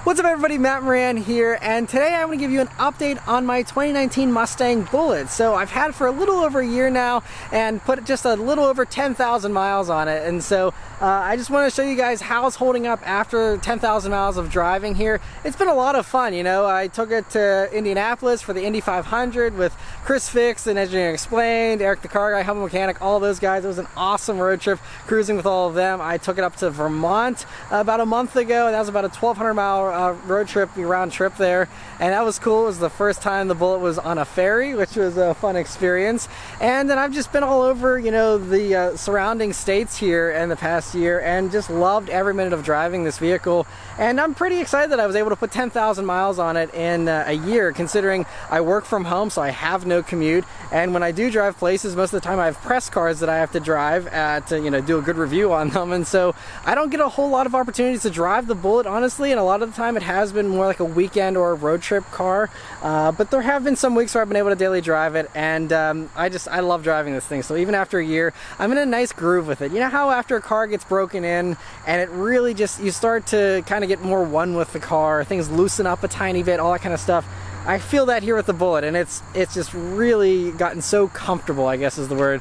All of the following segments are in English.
What's up everybody, Matt Maran here, and today I'm going to give you an update on my 2019 Mustang Bullitt. So I've had it for a little over a year now and put just a little over 10,000 miles on it, and so I just want to show you guys how it's holding up after 10,000 miles of driving here. It's been a lot of fun, you know. I took it to Indianapolis for the Indy 500 with Chris Fix and Engineering Explained, Eric the Car Guy, Humble Mechanic, all those guys. It was an awesome road trip cruising with all of them. I took it up to Vermont about a month ago, and that was about a 1,200 mile road trip, round trip there, and that was cool. It was the first time the Bullitt was on a ferry, which was a fun experience. And then I've just been all over, you know, the surrounding states here in the past year, and just loved every minute of driving this vehicle. And I'm pretty excited that I was able to put 10,000 miles on it in a year, considering I work from home, so I have no commute. And when I do drive places, most of the time I have press cars that I have to drive to, you know, do a good review on them. And so I don't get a whole lot of opportunities to drive the Bullitt, honestly, and a lot of the time it has been more like a weekend or a road trip car. But there have been some weeks where I've been able to daily drive it, and I love driving this thing. So even after a year, I'm in a nice groove with it. You know how after a car gets broken in and it really just, you start to kind of get more one with the car, things loosen up a tiny bit, all that kind of stuff. I feel that here with the Bullitt, and it's just really gotten so comfortable, I guess is the word,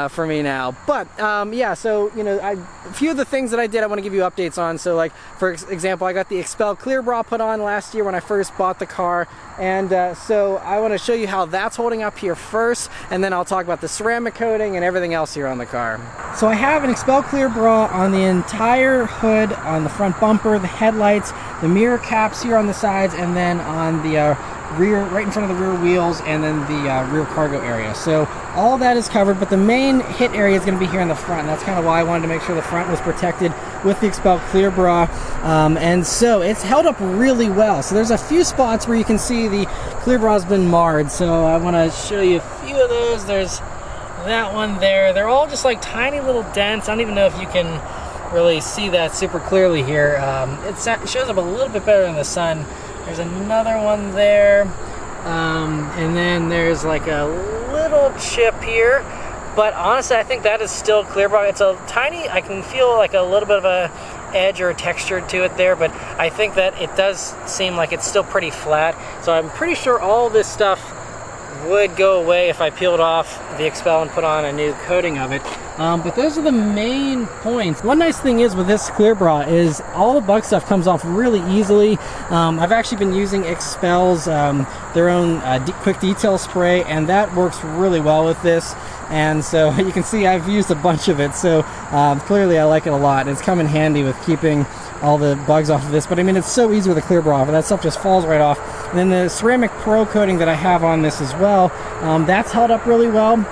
for me now. But yeah, so you know, a few of the things that I did I want to give you updates on. So like, for example, I got the Expel Clear Bra put on last year when I first bought the car, and so I want to show you how that's holding up here first, and then I'll talk about the ceramic coating and everything else here on the car. So I have an Expel Clear Bra on the entire hood, on the front bumper, the headlights, the mirror caps here on the sides, and then on the rear, right in front of the rear wheels, and then the rear cargo area. So all that is covered, but the main hit area is going to be here in the front. And that's kind of why I wanted to make sure the front was protected with the Expel Clear Bra. And so it's held up really well. So there's a few spots where you can see the Clear Bra has been marred. So I want to show you a few of those. There's that one there. They're all just like tiny little dents. I don't even know if you can really see that super clearly here. It shows up a little bit better in the sun. There's another one there, and then there's like a little chip here, but honestly I think that is still Clear Bra. It's a tiny, I can feel like a little bit of a edge or a texture to it there, but I think that it does seem like it's still pretty flat. So I'm pretty sure all this stuff would go away if I peeled off the Expel and put on a new coating of it. But those are the main points. One nice thing is with this Clear Bra is all the bug stuff comes off really easily. I've actually been using Expel's their own quick detail spray, and that works really well with this. And so you can see I've used a bunch of it, so clearly I like it a lot. It's come in handy with keeping all the bugs off of this, but I mean, it's so easy with a Clear Bra, but that stuff just falls right off. And then the ceramic pro coating that I have on this as well, that's held up really well.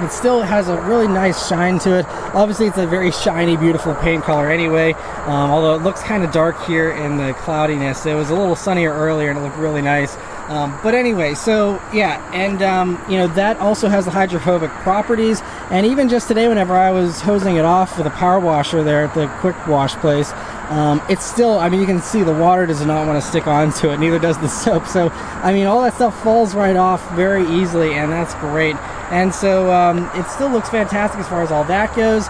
It still has a really nice shine to it. Obviously it's a very shiny, beautiful paint color anyway, although it looks kind of dark here in the cloudiness. It was a little sunnier earlier and it looked really nice. But anyway, so yeah, and you know, that also has the hydrophobic properties. And even just today, whenever I was hosing it off with a power washer there at the quick wash place, it's still, I mean, you can see the water does not want to stick onto it, neither does the soap. So I mean, all that stuff falls right off very easily, and that's great. And so it still looks fantastic as far as all that goes.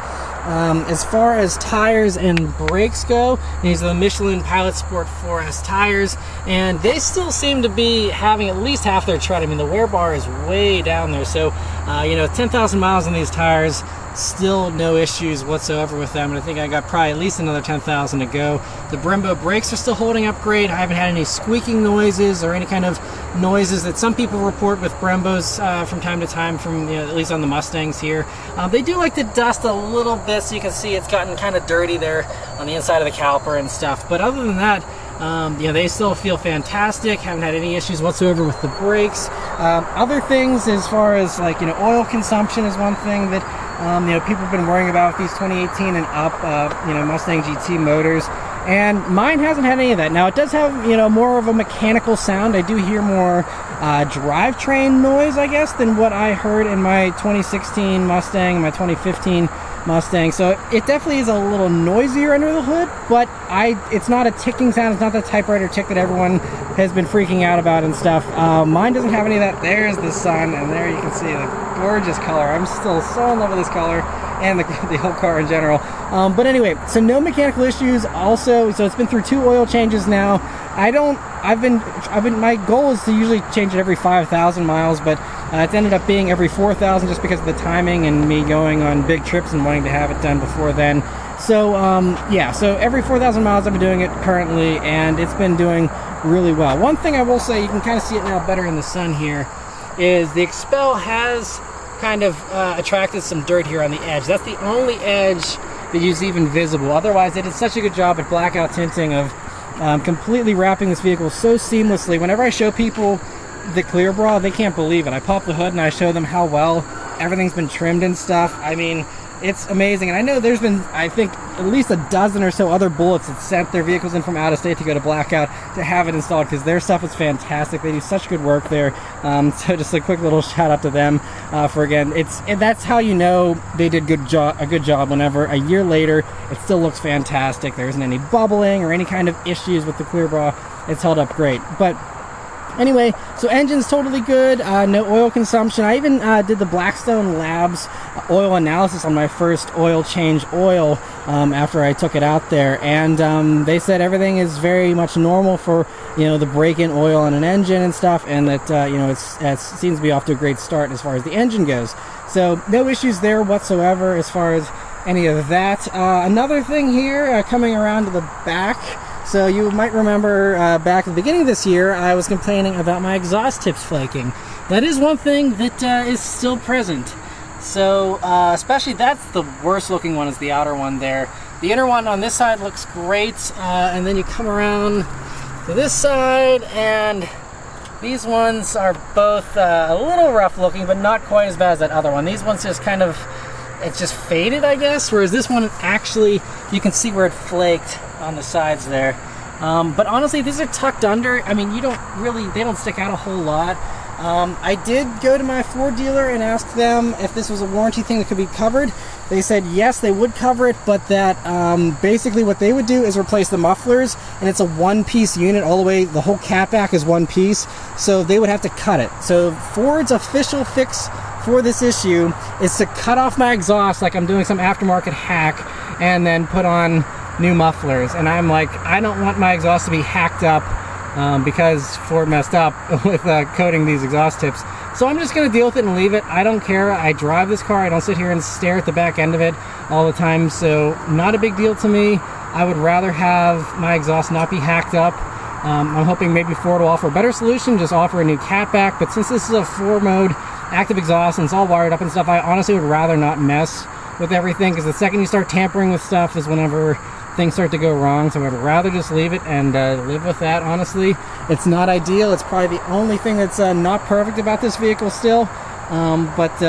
As far as tires and brakes go, these are the Michelin Pilot Sport 4S tires, and they still seem to be having at least half their tread. I mean, the wear bar is way down there, so you know, 10,000 miles on these tires, still no issues whatsoever with them, and I think I got probably at least another 10,000 to go. The Brembo brakes are still holding up great. I haven't had any squeaking noises or any kind of noises that some people report with Brembos from time to time, from, you know, at least on the Mustangs here. They do like to dust a little bit, so you can see it's gotten kind of dirty there on the inside of the caliper and stuff, but other than that, you know, they still feel fantastic. Haven't had any issues whatsoever with the brakes. Other things as far as, like, you know, oil consumption is one thing that you know, people have been worrying about with these 2018 and up you know, Mustang GT motors, and mine hasn't had any of that. Now it does have, you know, more of a mechanical sound. I do hear more drivetrain noise, I guess, than what I heard in my 2016 Mustang, my 2015 Mustang. So it definitely is a little noisier under the hood, but it's not a ticking sound. It's not the typewriter tick that everyone has been freaking out about and stuff. Mine doesn't have any of that. There's the sun, and there you can see the gorgeous color. I'm still so in love with this color and the whole car in general. But anyway, so no mechanical issues. Also, so it's been through 2 oil changes now. my goal is to usually change it every 5,000 miles, but it's ended up being every 4,000 just because of the timing and me going on big trips and wanting to have it done before then. So yeah, so every 4,000 miles I've been doing it currently, and it's been doing really well. One thing I will say, you can kind of see it now better in the sun here, is the Expel has kind of attracted some dirt here on the edge. That's the only edge that is even visible. Otherwise, they did such a good job at blackout tinting of completely wrapping this vehicle so seamlessly. Whenever I show people the clear bra, they can't believe it. I pop the hood and I show them how well everything's been trimmed and stuff. I mean, it's amazing. And I know there's been, I think, at least a dozen or so other Bullets that sent their vehicles in from out of state to go to blackout to have it installed, because their stuff is fantastic. They do such good work there. So just a quick little shout out to them for, again, that's how you know they did a good job whenever a year later it still looks fantastic. There isn't any bubbling or any kind of issues with the clear bra. It's held up great. But anyway, so engine's totally good, no oil consumption. I even did the Blackstone Labs oil analysis on my first oil change oil after I took it out there, and they said everything is very much normal for, you know, the break-in oil on an engine and stuff, and that you know, it seems to be off to a great start as far as the engine goes. So no issues there whatsoever as far as any of that. Another thing here, coming around to the back. So you might remember back at the beginning of this year, I was complaining about my exhaust tips flaking. That is one thing that is still present. So especially that's the worst looking one, is the outer one there. The inner one on this side looks great, and then you come around to this side, and these ones are both a little rough looking, but not quite as bad as that other one. These ones just kind of, it's just faded, I guess, whereas this one actually, you can see where it flaked on the sides there. But honestly, these are tucked under. I mean, they don't stick out a whole lot. I did go to my Ford dealer and ask them if this was a warranty thing that could be covered. They said yes, they would cover it, but that basically what they would do is replace the mufflers, and it's a one-piece unit all the way. The whole catback is one piece, so they would have to cut it. So Ford's official fix for this issue is to cut off my exhaust like I'm doing some aftermarket hack, and then put on new mufflers. And I'm like, I don't want my exhaust to be hacked up because Ford messed up with coating these exhaust tips. So I'm just going to deal with it and leave it. I don't care. I drive this car. I don't sit here and stare at the back end of it all the time. So not a big deal to me. I would rather have my exhaust not be hacked up. I'm hoping maybe Ford will offer a better solution, just offer a new catback. But since this is a 4-mode active exhaust and it's all wired up and stuff, I honestly would rather not mess with everything, because the second you start tampering with stuff is whenever things start to go wrong. So I'd rather just leave it and live with that. Honestly, it's not ideal. It's probably the only thing that's not perfect about this vehicle still, but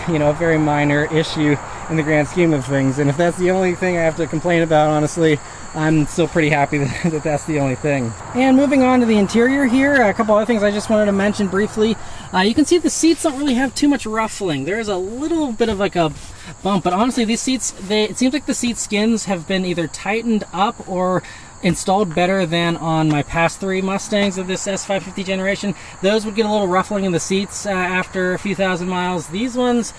you know, a very minor issue in the grand scheme of things. And if that's the only thing I have to complain about, honestly, I'm still pretty happy that that's the only thing. And moving on to the interior here, a couple other things I just wanted to mention briefly. You can see the seats don't really have too much ruffling. There's a little bit of like a bump, but honestly, these seats, it seems like the seat skins have been either tightened up or installed better than on my past 3 Mustangs of this S550 generation. Those would get a little ruffling in the seats after a few thousand miles. These ones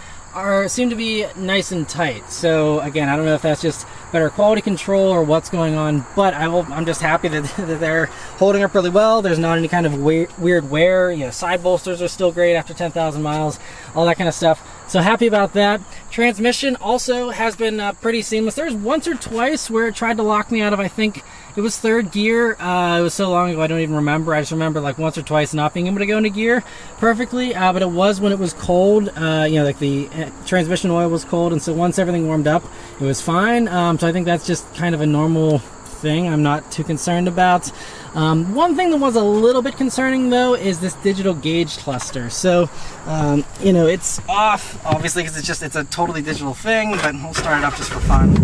seem to be nice and tight. So again, I don't know if that's just better quality control or what's going on, but I'm just happy that they're holding up really well. There's not any kind of weird wear. You know, side bolsters are still great after 10,000 miles, all that kind of stuff. So happy about that. Transmission also has been pretty seamless. There's once or twice where it tried to lock me out of, I think it was 3rd gear. It was so long ago I don't even remember. I just remember like once or twice not being able to go into gear perfectly, but it was when it was cold. You know, like the transmission oil was cold, and so once everything warmed up, it was fine. So I think that's just kind of a normal thing I'm not too concerned about. One thing that was a little bit concerning though is this digital gauge cluster. So you know, it's off obviously because it's a totally digital thing, but we'll start it up just for fun.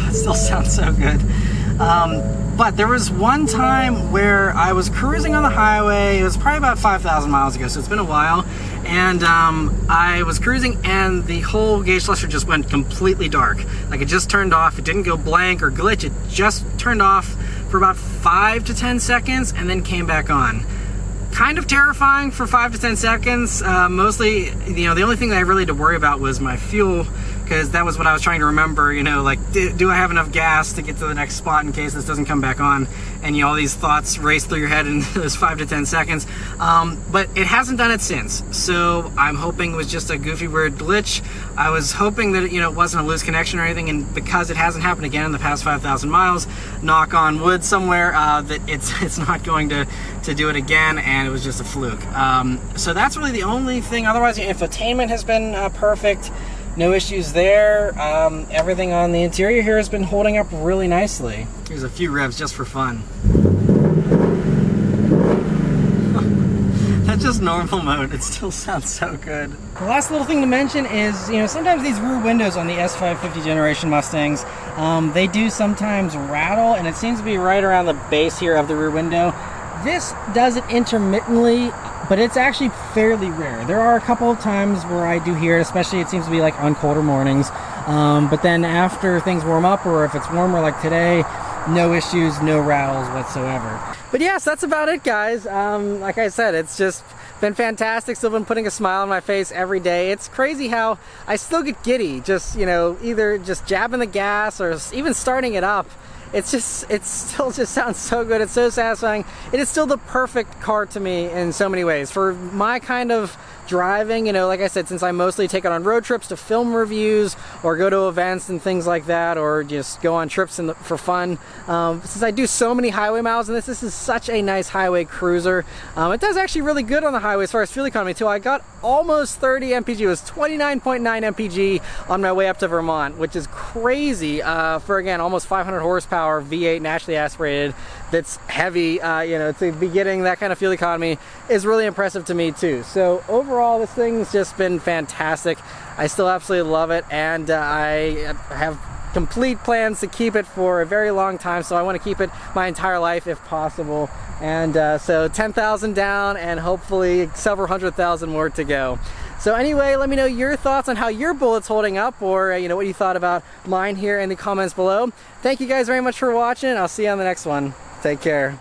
It still sounds so good. But there was one time where I was cruising on the highway. It was probably about 5,000 miles ago, so it's been a while. And I was cruising and the whole gauge cluster just went completely dark. Like it just turned off. It didn't go blank or glitch. It just turned off for about 5 to 10 seconds and then came back on. Kind of terrifying for 5 to 10 seconds. Mostly, you know, the only thing that I really had to worry about was my fuel because that was what I was trying to remember, you know, like, do I have enough gas to get to the next spot in case this doesn't come back on? And you know, all these thoughts race through your head in those 5 to 10 seconds. But it hasn't done it since, so I'm hoping it was just a goofy weird glitch. I was hoping that, you know, it wasn't a loose connection or anything, and because it hasn't happened again in the past 5,000 miles, knock on wood somewhere, that it's not going to do it again, and it was just a fluke. So that's really the only thing. Otherwise, the infotainment has been perfect. No issues there. Everything on the interior here has been holding up really nicely. Here's a few revs just for fun. That's just normal mode. It still sounds so good. The last little thing to mention is, you know, sometimes these rear windows on the S550 generation Mustangs, they do sometimes rattle, and it seems to be right around the base here of the rear window. This does it intermittently, but it's actually fairly rare. There are a couple of times where I do hear it, especially it seems to be like on colder mornings. But then after things warm up, or if it's warmer like today, no issues, no rattles whatsoever. But yes, that's about it, guys. Like I said, it's just been fantastic. Still been putting a smile on my face every day. It's crazy how I still get giddy, just, you know, either just jabbing the gas or even starting it up. It still just sounds so good. It's so satisfying. It is still the perfect car to me in so many ways. For my kind of driving, you know, like I said, since I mostly take it on road trips to film reviews or go to events and things like that, or just go on trips for fun, since I do so many highway miles in this is such a nice highway cruiser. It does actually really good on the highway as far as fuel economy too. I got almost 30 mpg. It was 29.9 mpg on my way up to Vermont, which is crazy for, again, almost 500 horsepower V8 naturally aspirated. That's heavy, you know, to be getting that kind of fuel economy is really impressive to me too. So overall, this thing's just been fantastic. I still absolutely love it, and I have complete plans to keep it for a very long time, so I want to keep it my entire life if possible. And so 10,000 down and hopefully several 100,000 more to go. So anyway, let me know your thoughts on how your Bullitt's holding up, or you know, what you thought about mine here in the comments below. Thank you guys very much for watching. I'll see you on the next one. Take care.